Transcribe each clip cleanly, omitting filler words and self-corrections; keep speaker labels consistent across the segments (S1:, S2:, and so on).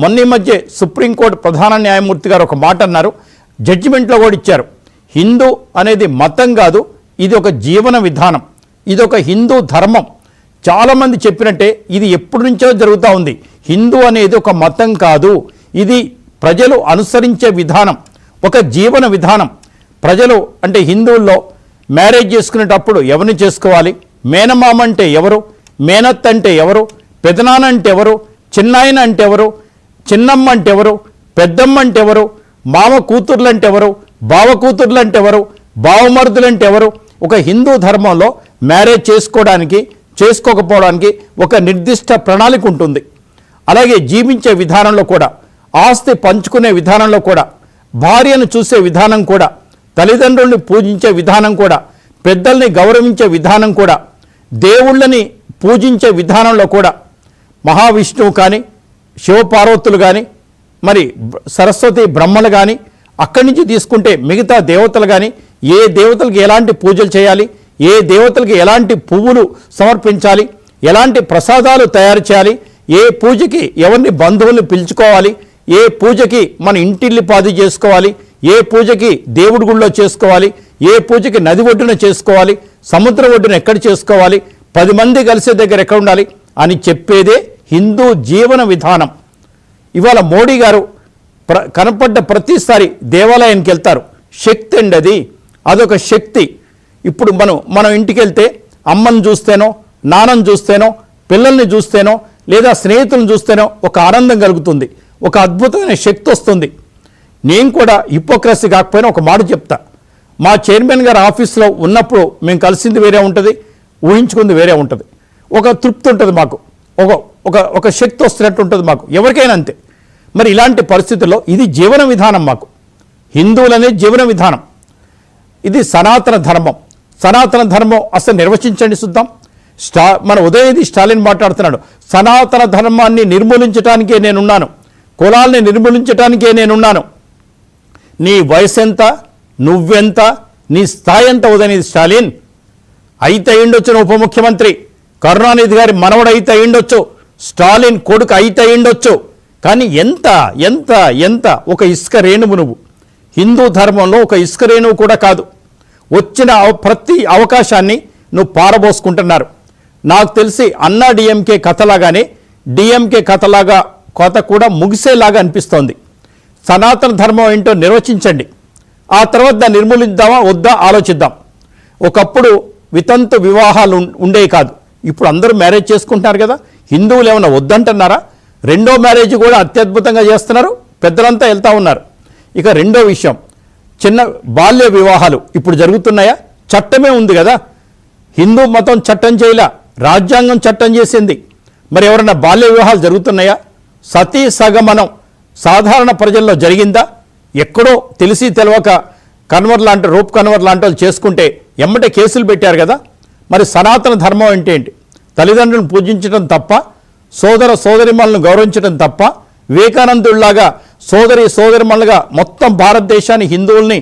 S1: మొన్న మధ్య సుప్రీంకోర్టు ప్రధాన న్యాయమూర్తి గారు ఒక మాట అన్నారు, జడ్జిమెంట్లో కూడా ఇచ్చారు. హిందూ అనేది మతం కాదు, ఇది ఒక జీవన విధానం, ఇది ఒక హిందూ ధర్మం. చాలామంది చెప్పినట్టే ఇది ఎప్పటి నుంచో జరుగుతూ ఉంది. హిందూ అనేది ఒక మతం కాదు, ఇది ప్రజలు అనుసరించే విధానం, ఒక జీవన విధానం. ప్రజలు అంటే హిందువుల్లో మ్యారేజ్ చేసుకునేటప్పుడు ఎవరిని చేసుకోవాలి, మేనమామ అంటే ఎవరు, మేనత్త అంటే ఎవరు, పెదనాన్న అంటే ఎవరు, చిన్నాయన అంటే ఎవరు, చిన్నమ్మ అంటే ఎవరు, పెద్దమ్మ అంటే ఎవరు, మామ కూతుర్లు అంటే ఎవరు, బావ కూతుర్లు అంటే ఎవరు, బావమరుదులు అంటే ఎవరు. ఒక హిందూ ధర్మంలో మ్యారేజ్ చేసుకోవడానికి చేసుకోకపోవడానికి ఒక నిర్దిష్ట ప్రణాళిక ఉంటుంది. అలాగే జీవించే విధానంలో కూడా, ఆస్తి పంచుకునే విధానంలో కూడా, భార్యను చూసే విధానం కూడా, తల్లిదండ్రుల్ని పూజించే విధానం కూడా, పెద్దల్ని గౌరవించే విధానం కూడా, దేవుళ్ళని పూజించే విధానంలో కూడా మహావిష్ణువు కానీ, శివపార్వతులు కానీ, మరి సరస్వతి బ్రహ్మలు కానీ, అక్కడి నుంచి తీసుకుంటే మిగతా దేవతలు కానీ, ఏ దేవతలకు ఎలాంటి పూజలు చేయాలి, ఏ దేవతలకు ఎలాంటి పువ్వులు సమర్పించాలి, ఎలాంటి ప్రసాదాలు తయారు చేయాలి, ఏ పూజకి ఎవరిని బంధువుల్ని పిలుచుకోవాలి, ఏ పూజకి మన ఇంటిల్లిపాది చేసుకోవాలి, ఏ పూజకి దేవుడి గుళ్ళో చేసుకోవాలి, ఏ పూజకి నది ఒడ్డున చేసుకోవాలి, సముద్రం ఒడ్డున ఎక్కడ చేసుకోవాలి, 10 మంది కలిసే దగ్గర ఎక్కడ ఉండాలి అని చెప్పేదే హిందూ జీవన విధానం. ఇవాళ మోడీ గారు కనపడ్డ ప్రతిసారి దేవాలయానికి వెళ్తారు. శక్తి అండి అది, అదొక శక్తి. ఇప్పుడు మనం ఇంటికి వెళ్తే అమ్మని చూస్తేనో, నాన్నని చూస్తేనో, పిల్లల్ని చూస్తేనో, లేదా స్నేహితులను చూస్తేనో ఒక ఆనందం కలుగుతుంది, ఒక అద్భుతమైన శక్తి వస్తుంది. నేను కూడా హిపోక్రసీ కాకపోయినా ఒక మాట చెప్తా. మా చైర్మన్ గారు ఆఫీస్లో ఉన్నప్పుడు మేము కలిసింది వేరే ఉంటుంది, ఊహించుకుంది వేరే ఉంటుంది. ఒక తృప్తి ఉంటుంది మాకు, ఒక శక్తి వస్తున్నట్టు ఉంటుంది మాకు, ఎవరికైనా అంతే. మరి ఇలాంటి పరిస్థితుల్లో ఇది జీవన విధానం, మాకు హిందువులనే జీవన విధానం. ఇది సనాతన ధర్మం. సనాతన ధర్మం అసలు నిర్వచించండి చూద్దాం. మన ఉదయనిధి స్టాలిన్ మాట్లాడుతున్నాడు, సనాతన ధర్మాన్ని నిర్మూలించడానికే నేనున్నాను, కులాల్ని నిర్మూలించడానికే నేనున్నాను. నీ వయసు ఎంత, నువ్వెంత, నీ స్థాయి ఎంత ఉదయనిధి స్టాలిన్? అయితే అయ్యుండొచ్చు ఉప ముఖ్యమంత్రి, కరుణానిధి గారి మనవడు అయితే అయ్యుండొచ్చు, స్టాలిన్ కొడుకు అయితే అయ్యుండొచ్చు. కానీ ఎంత ఎంత ఎంత ఒక ఇసుక రేణువు నువ్వు. హిందూ ధర్మంలో ఒక ఇసుక రేణువు కూడా కాదు. వచ్చిన ప్రతి అవకాశాన్ని నువ్వు పారబోసుకుంటున్నారు. నాకు తెలిసి అన్నా డిఎంకే కథలాగానే డిఎంకే కథ కూడా ముగిసేలాగా అనిపిస్తోంది. సనాతన ధర్మం ఏంటో నిర్వచించండి, ఆ తర్వాత దాన్ని నిర్మూలిద్దామా వద్దా ఆలోచిద్దాం. ఒకప్పుడు వితంతు వివాహాలు ఉండేవి కాదు, ఇప్పుడు అందరూ మ్యారేజ్ చేసుకుంటున్నారు కదా. హిందువులు ఏమైనా వద్దంటున్నారా? రెండో మ్యారేజ్ కూడా అత్యద్భుతంగా చేస్తున్నారు, పెద్దలంతా వెళ్తూ ఉన్నారు. ఇక రెండో విషయం, చిన్న బాల్య వివాహాలు ఇప్పుడు జరుగుతున్నాయా? చట్టమే ఉంది కదా, హిందూ మతం చట్టం చేయలా, రాజ్యాంగం చట్టం చేసింది. మరి ఎవరైనా బాల్య వివాహాలు జరుగుతున్నాయా? సతీ సగమనం సాధారణ ప్రజల్లో జరిగిందా? ఎక్కడో తెలిసి తెలవక రూప్ కన్వర్ లాంటి వాళ్ళు చేసుకుంటే ఎమ్మటే కేసులు పెట్టారు కదా. మరి సనాతన ధర్మం అంటే ఏంటి? తల్లిదండ్రులను పూజించడం తప్ప, సోదరిమణులను గౌరవించడం తప్ప, వివేకానందుడిలాగా సోదరిమణులుగా మొత్తం భారతదేశాన్ని హిందువుల్ని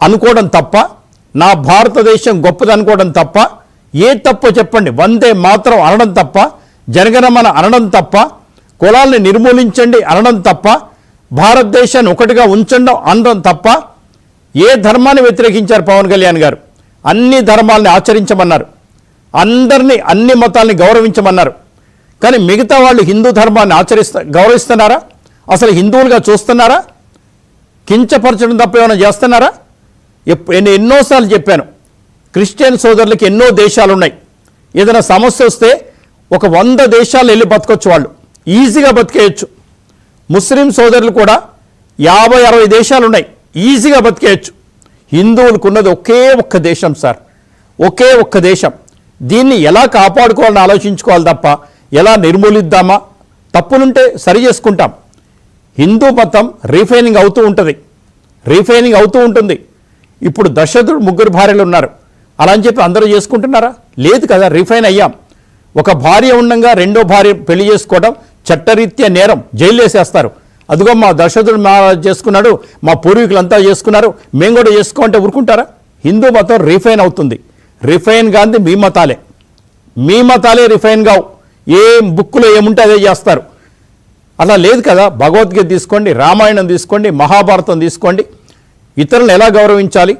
S1: అనుకోవడం తప్ప, నా భారతదేశం గొప్పది అనుకోవడం తప్ప, ఏ తప్పో చెప్పండి. వందే మాత్రం అనడం తప్ప, జనగణమన అనడం తప్ప, కులాల్ని నిర్మూలించండి అనడం తప్ప, భారతదేశాన్ని ఒకటిగా ఉంచండి అనడం తప్ప, ఏ ధర్మాన్ని వ్యతిరేకించారు పవన్ కళ్యాణ్ గారు? అన్ని ధర్మాలని ఆచరించమన్నారు, అందరినీ అన్ని మతాలని గౌరవించమన్నారు. కానీ మిగతా వాళ్ళు హిందూ ధర్మాన్ని గౌరవిస్తున్నారా? అసలు హిందువులుగా చూస్తున్నారా? కించపరచడం తప్ప ఏమైనా చేస్తున్నారా? నేను ఎన్నోసార్లు చెప్పాను, క్రిస్టియన్ సోదరులకి ఎన్నో దేశాలు ఉన్నాయి. ఏదైనా సమస్య వస్తే ఒక 100 దేశాలు వెళ్ళి బతకొచ్చు, వాళ్ళు ఈజీగా బతికేయచ్చు. ముస్లిం సోదరులు కూడా 50-60 దేశాలు ఉన్నాయి, ఈజీగా బతికేయచ్చు. హిందువులకు ఉన్నది ఒకే ఒక్క దేశం సార్, ఒకే ఒక్క దేశం. దీన్ని ఎలా కాపాడుకోవాలని ఆలోచించుకోవాలి తప్ప ఎలా నిర్మూలిద్దామా, తప్పులుంటే సరి చేసుకుంటాం. హిందూ మతం రీఫైనింగ్ అవుతూ ఉంటుంది. ఇప్పుడు దశరథుడు 3 భార్యలు ఉన్నారు, అలా అని చెప్పి అందరూ చేసుకుంటున్నారా? లేదు కదా, రీఫైన్ అయ్యాం. ఒక భార్య ఉండగా రెండో భార్య పెళ్లి చేసుకోవడం చట్టరీత్యా నేరం, జైలు వేసేస్తారు. అదిగో మా దశరథుడు చేసుకున్నాడు, మా పూర్వీకులంతా చేసుకున్నారు, మేము కూడా చేసుకోమంటే ఊరుకుంటారా? హిందూ మతం రీఫైన్ అవుతుంది. రిఫైన్ కాంది మీ మతాలే రిఫైన్ కావు. ఏ బుక్లో ఏముంటే అదే చేస్తారు. అలా లేదు కదా. భగవద్గీత తీసుకోండి, రామాయణం తీసుకోండి, మహాభారతం తీసుకోండి. ఇతరులను ఎలా గౌరవించాలి?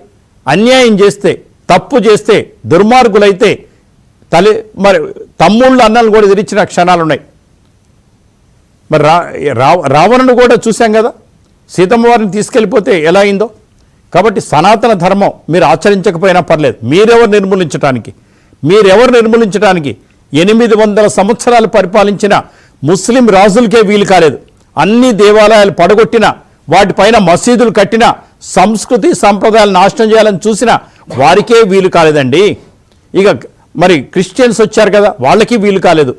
S1: అన్యాయం చేస్తే, తప్పు చేస్తే, దుర్మార్గులైతే మరి తమ్ముళ్ళు అన్నలు కూడా ఎదిరించిన క్షణాలు ఉన్నాయి. మరి రావణుడు కూడా చూశాం కదా, సీతమ్మ వారిని తీసుకెళ్ళిపోతే ఎలా అయిందో. కాబట్టి సనాతన ధర్మం మీరు ఆచరించకపోయినా పర్లేదు. మీరెవరు నిర్మూలించడానికి 800 సంవత్సరాలు పరిపాలించిన ముస్లిం రాజులకే వీలు కాలేదు. అన్ని దేవాలయాలు పడగొట్టిన, వాటిపైన మసీదులు కట్టిన, సంస్కృతి సంప్రదాయాలు నాశనం చేయాలని చూసిన వారికే వీలు కాలేదండి. ఇక మరి క్రిస్టియన్స్ వచ్చారు కదా, వాళ్ళకి వీలు కాలేదు.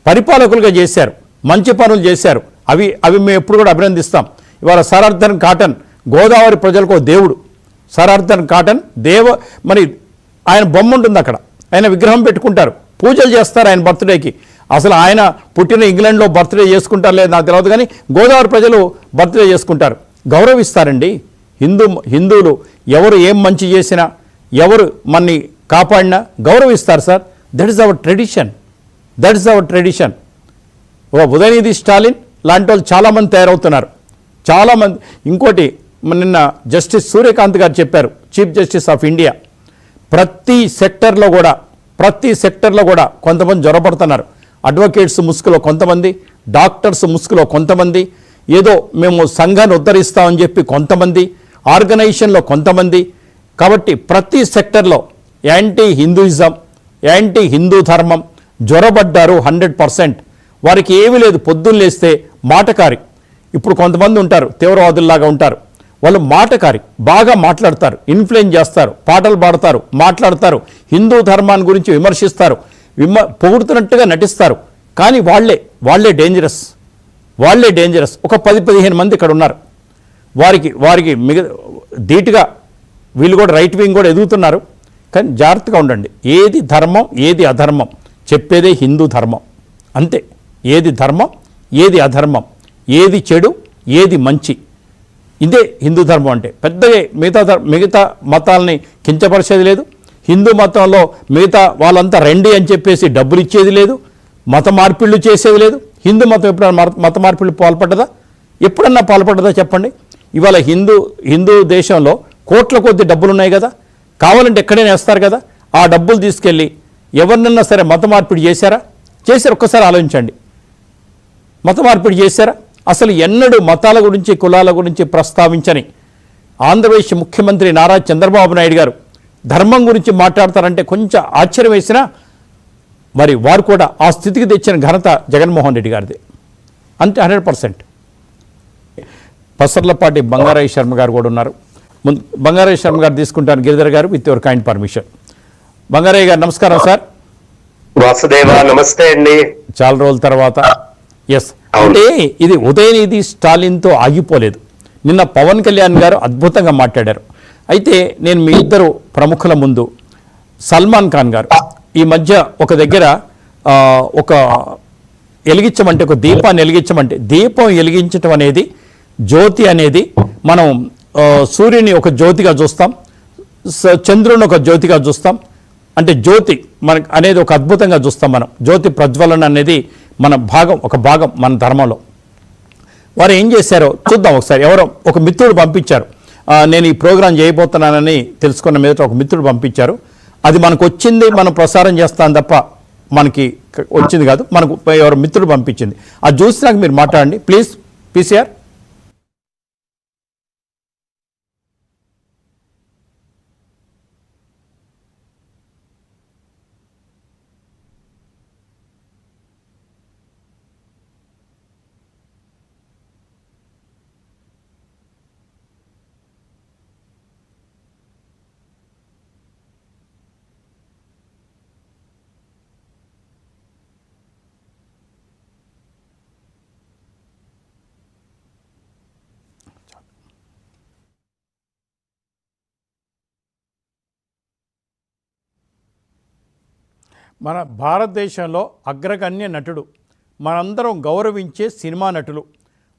S1: పరిపాలకులుగా చేశారు, మంచి పనులు చేశారు. అవి మేము ఎప్పుడు కూడా అభినందిస్తాం. ఇవాళ సర్ ఆర్థర్ కాటన్ గోదావరి ప్రజలకు దేవుడు. సర్ ఆర్థర్ కాటన్ మరి ఆయన బొమ్మ ఉంటుంది అక్కడ, ఆయన విగ్రహం పెట్టుకుంటారు, పూజలు చేస్తారు ఆయన బర్త్డేకి. అసలు ఆయన పుట్టిన ఇంగ్లాండ్లో బర్త్డే చేసుకుంటారు లేదు నాకు తెలియదు, కానీ గోదావరి ప్రజలు బర్త్డే చేసుకుంటారు, గౌరవిస్తారండి. హిందువులు ఎవరు ఏం మంచి చేసినా, ఎవరు మనని కాపాడినా గౌరవిస్తారు sir. That is our tradition. Udhayanidhi Stalin లాంటి వాళ్ళు చాలామంది తయారవుతున్నారు, చాలామంది. ఇంకోటి నిన్న జస్టిస్ సూర్యకాంత్ గారు చెప్పారు, చీఫ్ జస్టిస్ ఆఫ్ ఇండియా, ప్రతి సెక్టర్లో కూడా కొంతమంది జ్వరపడుతున్నారు. అడ్వకేట్స్ ముసుగులో కొంతమంది, డాక్టర్స్ ముసుగులో కొంతమంది, ఏదో మేము సంఘాన్ని ఉద్ధరిస్తామని చెప్పి కొంతమంది, ఆర్గనైజేషన్లో కొంతమంది. కాబట్టి ప్రతి సెక్టర్లో యాంటీ హిందూయిజం, యాంటీ హిందూ ధర్మం జ్వరబడ్డారు 100%. వారికి ఏమీ లేదు, పొద్దున్న లేస్తే మాటకారి. ఇప్పుడు కొంతమంది ఉంటారు, తీవ్రవాదుల్లాగా ఉంటారు, వాళ్ళు మాటకారి, బాగా మాట్లాడతారు, ఇన్ఫ్లుయెన్స్ చేస్తారు, పాటలు పాడతారు, మాట్లాడతారు, హిందూ ధర్మాన్ని గురించి విమర్శిస్తారు, పొగుడుతున్నట్టుగా నటిస్తారు. కానీ వాళ్ళే డేంజరస్. ఒక 10-15 మంది ఇక్కడ ఉన్నారు. వారికి ధీటుగా వీళ్ళు కూడా రైట్ వింగ్ కూడా ఎదుగుతున్నారు. కానీ జాగ్రత్తగా ఉండండి. ఏది ధర్మం, ఏది అధర్మం చెప్పేదే హిందూ ధర్మం. అంతే. ఏది ధర్మం, ఏది అధర్మం, ఏది చెడు, ఏది మంచి, ఇదే హిందూ ధర్మం అంటే. పెద్దగా మిగతా మతాలని కించపరిచేది లేదు. హిందూ మతంలో మిగతా వాళ్ళంతా రండి అని చెప్పేసి డబ్బులు ఇచ్చేది లేదు, మత మార్పిళ్ళు చేసేది లేదు. హిందూ మతం ఎప్పుడన్నా మత మార్పిళ్ళు పాల్పడ్డదా చెప్పండి. ఇవాళ హిందూ దేశంలో కోట్ల కొద్ది డబ్బులు ఉన్నాయి కదా, కావాలంటే ఎక్కడైనా వేస్తారు కదా. ఆ డబ్బులు తీసుకెళ్ళి ఎవరినన్నా సరే మత మార్పిడి చేశారా? ఒక్కసారి ఆలోచించండి. మత మార్పిడి చేశారా? అసలు ఎన్నడూ మతాల గురించి, కులాల గురించి ప్రస్తావించని ఆంధ్రప్రదేశ్ ముఖ్యమంత్రి నారా చంద్రబాబు నాయుడు గారు ధర్మం గురించి మాట్లాడతారంటే కొంచెం ఆశ్చర్యం వేసినా, మరి వారు కూడా ఆ స్థితికి తెచ్చిన ఘనత జగన్మోహన్ రెడ్డి గారిది. అంతే, 100%. పసర్లపాటి బంగారయ్య శర్మ గారు కూడా ఉన్నారు. బంగారయ్య శర్మ గారు తీసుకుంటాను, గిరిధర్ గారు with your kind permission. Bangarayya గారు నమస్కారం సార్.
S2: వాసుదేవ నమస్తే అండి.
S1: చాలా రోజుల తర్వాత. ఎస్, అంటే ఇది ఉదయనిధి స్టాలిన్తో ఆగిపోలేదు. నిన్న పవన్ కళ్యాణ్ గారు అద్భుతంగా మాట్లాడారు. అయితే నేను మీ ఇద్దరు ప్రముఖుల ముందు, సల్మాన్ ఖాన్ గారు ఈ మధ్య ఒక దగ్గర ఒక దీపాన్ని వెలిగించమంటే, దీపం వెలిగించటం అనేది, జ్యోతి అనేది, మనం సూర్యుని ఒక జ్యోతిగా చూస్తాం, చంద్రుని ఒక జ్యోతిగా చూస్తాం. అంటే జ్యోతి మనకు అనేది ఒక అద్భుతంగా చూస్తాం మనం. జ్యోతి ప్రజ్వలన అనేది ఒక భాగం మన ధర్మంలో. వారు ఏం చేశారో చూద్దాం ఒకసారి. ఎవరో ఒక మిత్రుడు పంపించారు, నేను ఈ ప్రోగ్రాం చేయబోతున్నానని తెలుసుకున్న మీద ఒక మిత్రుడు పంపించారు. అది మనకు వచ్చింది, మనం ప్రసారం చేస్తాం తప్ప మనకి వచ్చింది కాదు, మనకు ఎవరు మిత్రుడు పంపించింది. అది చూసినాక మీరు మాట్లాడండి ప్లీజ్. పీసీఆర్. మన భారతదేశంలో అగ్రగణ్య నటుడు, మనందరం గౌరవించే సినిమా నటులు.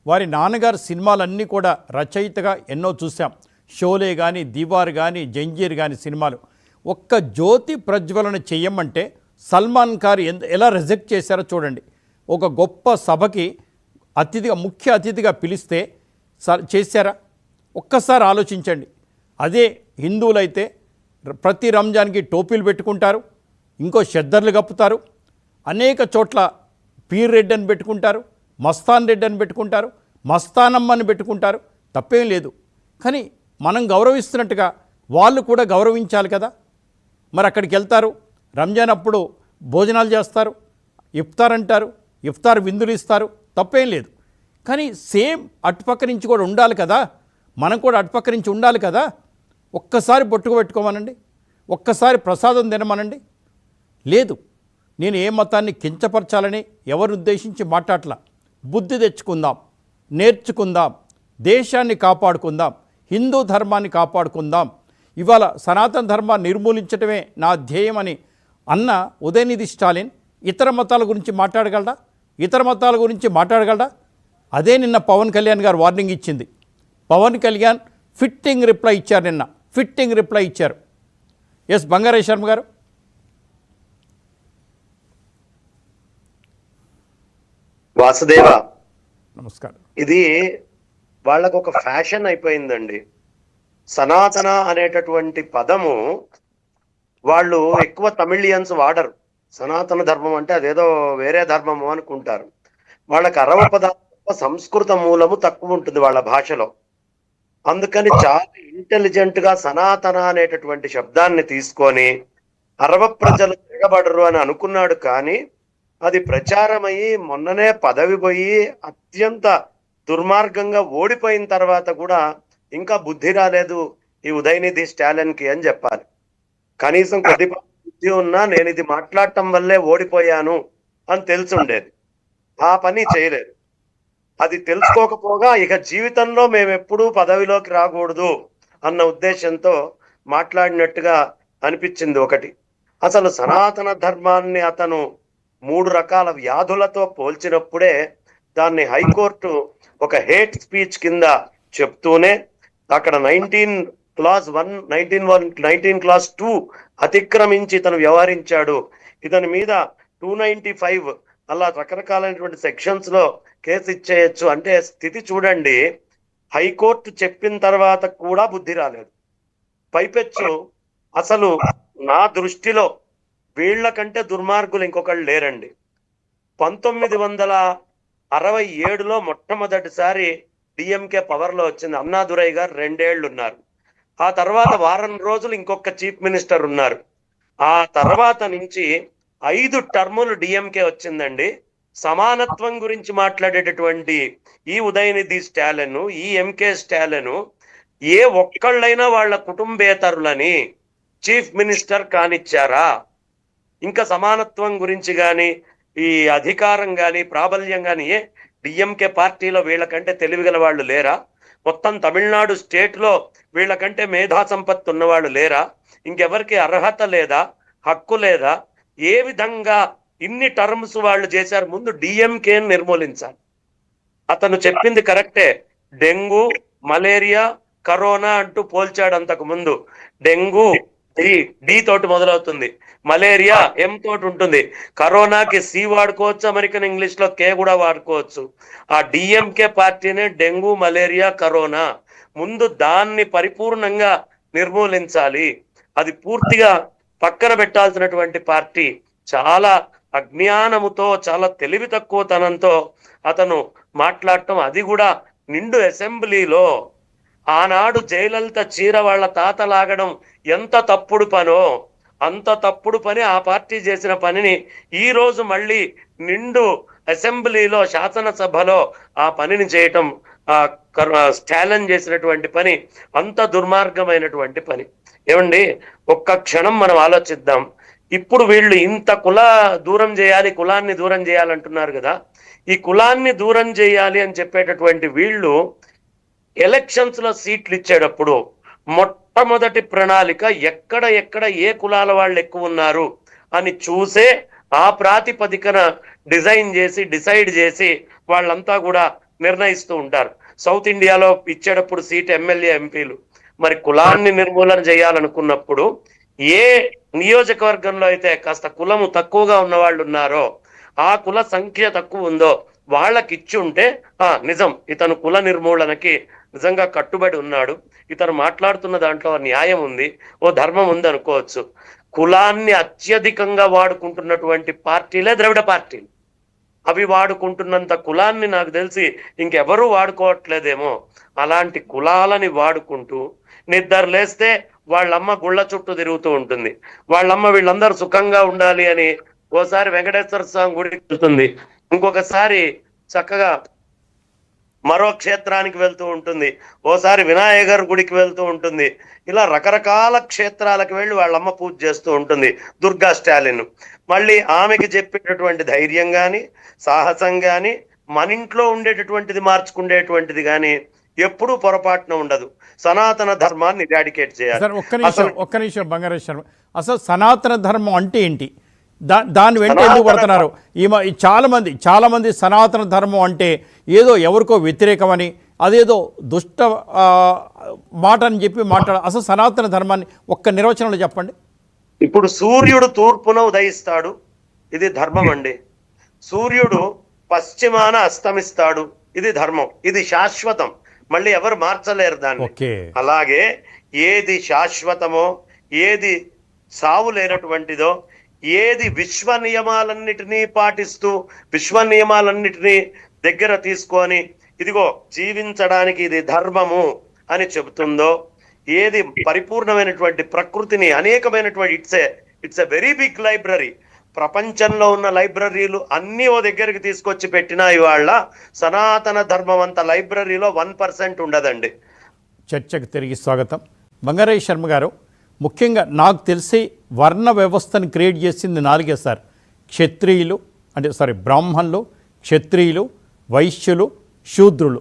S1: వారి నాన్నగారి సినిమాలన్నీ కూడా రచయితగా ఎన్నో చూసాం. షోలే కానీ, దీవార్ కానీ, జంజీర్ కానీ సినిమాలు. ఒక్క జ్యోతి ప్రజ్వలన చెయ్యమంటే సల్మాన్ ఖాన్ ఎలా రిజెక్ట్ చేశారో చూడండి. ఒక గొప్ప సభకి ముఖ్య అతిథిగా పిలిస్తే చేశారా? ఒక్కసారి ఆలోచించండి. అదే హిందువులైతే ప్రతి రంజాన్కి టోపీలు పెట్టుకుంటారు, ఇంకో షద్దర్లు కప్పుతారు, అనేక చోట్ల పీర్ రెడ్డి అని పెట్టుకుంటారు, మస్తాన్ రెడ్డి అని పెట్టుకుంటారు, మస్తానమ్మని పెట్టుకుంటారు, తప్పేం లేదు. కానీ మనం గౌరవిస్తున్నట్టుగా వాళ్ళు కూడా గౌరవించాలి కదా. మరి అక్కడికి వెళ్తారు, రంజాన్ అప్పుడు భోజనాలు చేస్తారు, ఇఫ్తార్ అంటారు, ఇఫ్తార్ విందులు ఇస్తారు, తప్పేం లేదు. కానీ సేమ్ అటుపక్క నుంచి కూడా ఉండాలి కదా, మనం కూడా అటుపక్క నుంచి ఉండాలి కదా. ఒక్కసారి బొట్టుకు పెట్టుకోమనండి, ఒక్కసారి ప్రసాదం తినమనండి. లేదు, నేను ఏ మతాన్ని కించపరచాలని ఎవరిని ఉద్దేశించి మాట్లాడలా. బుద్ధి తెచ్చుకుందాం, నేర్చుకుందాం, దేశాన్ని కాపాడుకుందాం, హిందూ ధర్మాన్ని కాపాడుకుందాం. ఇవాళ సనాతన ధర్మాన్ని నిర్మూలించడమే నా ధ్యేయం అని అన్న ఉదయనిధి స్టాలిన్ ఇతర మతాల గురించి మాట్లాడగలడా? అదే నిన్న పవన్ కళ్యాణ్ గారు వార్నింగ్ ఇచ్చింది. పవన్ కళ్యాణ్ ఫిట్టింగ్ రిప్లై ఇచ్చారు. ఎస్ బంగారాయ శర్మ గారు.
S2: వాసుదేవ
S1: నమస్కారం.
S2: ఇది వాళ్ళకు ఒక ఫ్యాషన్ అయిపోయిందండి. సనాతన అనేటటువంటి పదము వాళ్ళు ఎక్కువ తమిళియన్స్ వాడరు. సనాతన ధర్మం అంటే అదేదో వేరే ధర్మము అనుకుంటారు. వాళ్ళకి అరవ పదార్థ సంస్కృత మూలము తక్కువ ఉంటుంది వాళ్ళ భాషలో. అందుకని చాలా ఇంటెలిజెంట్ గా సనాతన అనేటటువంటి శబ్దాన్ని తీసుకొని అరవ ప్రజలు తిరగబడరు అని అనుకున్నాడు. కానీ అది ప్రచారమయ్యి మొన్ననే పదవి పోయి అత్యంత దుర్మార్గంగా ఓడిపోయిన తర్వాత కూడా ఇంకా బుద్ధి రాలేదు ఈ ఉదయనిధి స్టాలిన్ కి అని చెప్పాలి. కనీసం కొద్ది బుద్ధి ఉన్నా నేను ఇది మాట్లాడటం వల్లే ఓడిపోయాను అని తెలిసి ఉండేది. ఆ పని చేయలేదు. అది తెలుసుకోకపోగా ఇక జీవితంలో మేమెప్పుడూ పదవిలోకి రాకూడదు అన్న ఉద్దేశంతో మాట్లాడినట్టుగా అనిపించింది. ఒకటి, అసలు సనాతన ధర్మాన్ని అతను 3 రకాల వ్యాధులతో పోల్చినప్పుడే దాన్ని హైకోర్టు ఒక హేట్ స్పీచ్ కింద చెప్తూనే అక్కడ 19 క్లాస్ 2 అతిక్రమించి ఇతను వ్యవహరించాడు, ఇతని మీద 295 అలా రకరకాలైనటువంటి సెక్షన్స్ లో కేసు ఇచ్చేయచ్చు అంటే స్థితి చూడండి. హైకోర్టు చెప్పిన తర్వాత కూడా బుద్ధి రాలేదు. పైపెచ్చు అసలు నా దృష్టిలో వీళ్ళకంటే దుర్మార్గులు ఇంకొకళ్ళు లేరండి. 1967లో మొట్టమొదటిసారి డిఎంకే పవర్ లో వచ్చింది. అన్నాదురై గారు 2 ఏళ్ళు ఉన్నారు. ఆ తర్వాత వారం రోజులు ఇంకొక చీఫ్ మినిస్టర్ ఉన్నారు. ఆ తర్వాత నుంచి 5 టర్ములు డిఎంకే వచ్చిందండి. సమానత్వం గురించి మాట్లాడేటటువంటి ఈ ఉదయనిధి స్టాలిన్, ఈ ఎంకే స్టాలిన్ ఏ ఒక్కళ్ళైనా వాళ్ళ కుటుంబేతరులని చీఫ్ మినిస్టర్ కానిచ్చారా? ఇంకా సమానత్వం గురించి కానీ ఈ అధికారం కానీ ప్రాబల్యం కానీ డిఎంకే పార్టీలో వీళ్ళకంటే తెలివిగల వాళ్ళు లేరా? మొత్తం తమిళనాడు స్టేట్ లో వీళ్ళకంటే మేధా సంపత్తి ఉన్నవాళ్ళు లేరా? ఇంకెవరికి అర్హత లేదా, హక్కు లేదా? ఏ విధంగా ఇన్ని టర్మ్స్ వాళ్ళు చేశారు? ముందు డిఎంకేని నిర్మూలించాలి. అతను చెప్పింది కరెక్టే. డెంగ్యూ, మలేరియా, కరోనా అంటూ పోల్చాడు. అంతకు ముందు డెంగ్యూ డి తోటి మొదలవుతుంది, మలేరియా ఎం తోటి ఉంటుంది, కరోనాకి సి వాడుకోవచ్చు, అమెరికన్ ఇంగ్లీష్ లో కే కూడా వాడుకోవచ్చు. ఆ డిఎంకే పార్టీనే డెంగ్యూ, మలేరియా, కరోనా. ముందు దాన్ని పరిపూర్ణంగా నిర్మూలించాలి. అది పూర్తిగా పక్కన పెట్టాల్సినటువంటి పార్టీ. చాలా అజ్ఞానముతో, చాలా తెలివి తక్కువతనంతో అతను మాట్లాడటం, అది కూడా నిండు అసెంబ్లీలో. ఆనాడు జయలలిత చీర వాళ్ళ తాత లాగడం ఎంత తప్పుడు పనో అంత తప్పుడు పని ఆ పార్టీ చేసిన పనిని ఈ రోజు మళ్ళీ నిండు అసెంబ్లీలో, శాసనసభలో ఆ పనిని చేయటం, స్టాలిన్ చేసినటువంటి పని అంత దుర్మార్గమైనటువంటి పని. ఏమండి, ఒక్క క్షణం మనం ఆలోచిద్దాం. ఇప్పుడు వీళ్ళు ఇంత కులాన్ని దూరం చేయాలంటున్నారు కదా. ఈ కులాన్ని దూరం చేయాలి అని చెప్పేటటువంటి వీళ్ళు ఎలక్షన్స్ లో సీట్లు ఇచ్చేటప్పుడు మొట్టమొదటి ప్రణాళిక ఎక్కడ ఏ కులాల వాళ్ళు ఎక్కువ ఉన్నారు అని చూసే ఆ ప్రాతిపదికన డిసైడ్ చేసి వాళ్ళంతా కూడా నిర్ణయిస్తూ ఉంటారు. సౌత్ ఇండియాలో ఇచ్చేటప్పుడు సీట్ ఎమ్మెల్యే, ఎంపీలు. మరి కులాన్ని నిర్మూలన చేయాలనుకున్నప్పుడు ఏ నియోజకవర్గంలో అయితే కాస్త కులము తక్కువగా ఉన్న వాళ్ళు ఉన్నారో, ఆ కుల సంఖ్య తక్కువ ఉందో వాళ్ళకి ఇచ్చి ఉంటే నిజం, ఇతను కుల నిర్మూలనకి నిజంగా కట్టుబడి ఉన్నాడు, ఇతను మాట్లాడుతున్న దాంట్లో న్యాయం ఉంది, ఓ ధర్మం ఉంది అనుకోవచ్చు. కులాన్ని అత్యధికంగా వాడుకుంటున్నటువంటి పార్టీలే ద్రవిడ పార్టీలు. అవి వాడుకుంటున్నంత కులాన్ని నాకు తెలిసి ఇంకెవరూ వాడుకోవట్లేదేమో. అలాంటి కులాలని వాడుకుంటూ నిద్ర లేస్తే వాళ్ళమ్మ గుళ్ళ చుట్టూ తిరుగుతూ ఉంటుంది. వాళ్ళమ్మ వీళ్ళందరూ సుఖంగా ఉండాలి అని ఓసారి వెంకటేశ్వర స్వామి గుడికి వెళ్తుంది, ఇంకొకసారి చక్కగా మరో క్షేత్రానికి వెళ్తూ ఉంటుంది, ఓసారి వినాయకర్ గుడికి వెళ్తూ ఉంటుంది. ఇలా రకరకాల క్షేత్రాలకు వెళ్ళి వాళ్ళమ్మ పూజ చేస్తూ ఉంటుంది దుర్గా స్టాలిన్. మళ్ళీ ఆమెకి చెప్పేటటువంటి ధైర్యం కానీ సాహసం కానీ మన ఇంట్లో ఉండేటటువంటిది మార్చుకునేటువంటిది కానీ ఎప్పుడూ పొరపాటున ఉండదు. సనాతన ధర్మాన్ని ఇరాడికేట్ చేయాలి.
S1: సార్ ఒక్క నిమిషం బంగారేష్ శర్మ, అసలు సనాతన ధర్మం అంటే ఏంటి? దాని వెంట ఎందుకు పడుతున్నారు? చాలా మంది సనాతన ధర్మం అంటే ఏదో ఎవరికో వ్యతిరేకమని, అదేదో దుష్ట మాట అని చెప్పి అసలు సనాతన ధర్మాన్ని ఒక్క నిర్వచనంలో చెప్పండి.
S2: ఇప్పుడు సూర్యుడు తూర్పున ఉదయిస్తాడు, ఇది ధర్మం అండి. సూర్యుడు పశ్చిమాన అస్తమిస్తాడు, ఇది ధర్మం, ఇది శాశ్వతం, మళ్ళీ ఎవరు మార్చలేరు దాన్ని. అలాగే ఏది శాశ్వతమో, ఏది సావు లేనటువంటిదో, ఏది విశ్వ నియమాలన్నిటినీ పాటిస్తూ విశ్వ నియమాలన్నిటినీ దగ్గర తీసుకొని ఇదిగో జీవించడానికి ఇది ధర్మము అని చెబుతుందో, ఏది పరిపూర్ణమైనటువంటి ప్రకృతిని అనేకమైనటువంటి it's a very big library. ప్రపంచంలో ఉన్న లైబ్రరీలు అన్నీ ఓ దగ్గరికి తీసుకొచ్చి పెట్టినా ఇవాళ సనాతన ధర్మం అంత లైబ్రరీలో 1% ఉండదండి.
S1: చర్చకు తిరిగి స్వాగతం. బంగారయ్య శర్మ గారు, ముఖ్యంగా నాకు తెలిసి వర్ణ వ్యవస్థను క్రియేట్ చేసింది 4 సార్. క్షత్రియులు బ్రాహ్మణులు, క్షత్రియులు, వైశ్యులు, శూద్రులు.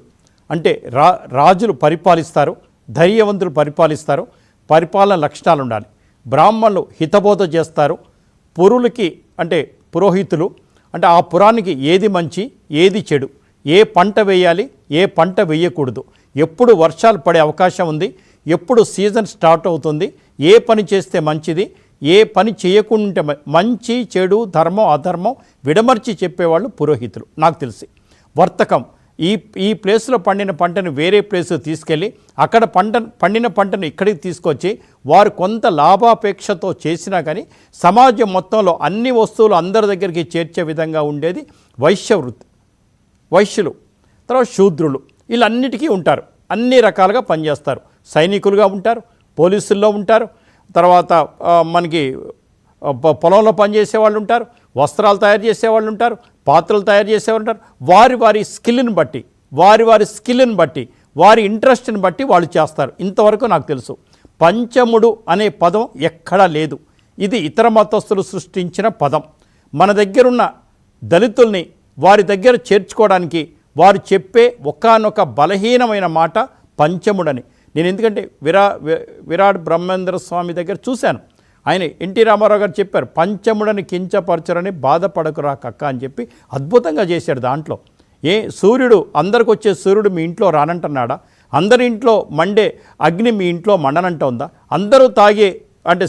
S1: అంటే రాజులు పరిపాలిస్తారు, ధైర్యవంతులు పరిపాలిస్తారు, పరిపాలన లక్షణాలు ఉండాలి. బ్రాహ్మణులు హితబోధ చేస్తారు, పురులకి అంటే పురోహితులు అంటే ఆ పురానికి ఏది మంచి ఏది చెడు, ఏ పంట వేయాలి ఏ పంట వేయకూడదు, ఎప్పుడు వర్షాలు పడే అవకాశం ఉంది, ఎప్పుడు సీజన్ స్టార్ట్ అవుతుంది, ఏ పని చేస్తే మంచిది ఏ పని చేయకుండా మంచి చెడు ధర్మం అధర్మం విడమర్చి చెప్పేవాళ్ళు పురోహితులు. నాకు తెలిసి వర్తకం ఈ ప్లేస్లో పండిన పంటను వేరే ప్లేస్ తీసుకెళ్ళి అక్కడ పండిన పంటను ఇక్కడికి తీసుకొచ్చి వారు కొంత లాభాపేక్షతో చేసినా కానీ సమాజం మొత్తంలో అన్ని వస్తువులు అందరి దగ్గరికి చేర్చే విధంగా ఉండేది వైశ్య వృత్తి. వైశ్యులు, తర్వాత శూద్రులు, వీళ్ళన్నిటికీ ఉంటారు, అన్ని రకాలుగా పనిచేస్తారు. సైనికులుగా ఉంటారు, పోలీసుల్లో ఉంటారు, తర్వాత మనకి పొలంలో పనిచేసే వాళ్ళు ఉంటారు, వస్త్రాలు తయారు చేసేవాళ్ళు ఉంటారు, పాత్రలు తయారు చేసేవాళ్ళు ఉంటారు. వారి స్కిల్ని బట్టి వారి ఇంట్రెస్ట్ని బట్టి వాళ్ళు చేస్తారు. ఇంతవరకు నాకు తెలుసు. పంచముడు అనే పదం ఎక్కడా లేదు, ఇది ఇతర మతస్థులు సృష్టించిన పదం. మన దగ్గరున్న దళితుల్ని వారి దగ్గర చేర్చుకోవడానికి వారు చెప్పే ఒకానొక బలహీనమైన మాట పంచముడని. నేను ఎందుకంటే విరాట్ బ్రహ్మేంద్ర స్వామి దగ్గర చూశాను. ఆయన ఎన్టీ రామారావు గారు చెప్పారు, పంచముడని కించపరచరని బాధపడకురా కక్క అని చెప్పి అద్భుతంగా చేశాడు. దాంట్లో సూర్యుడు అందరికి వచ్చే సూర్యుడు మీ ఇంట్లో రానంటున్నాడా? అందరి ఇంట్లో మండే అగ్ని మీ ఇంట్లో మండనంట ఉందా? అందరూ తాగే అంటే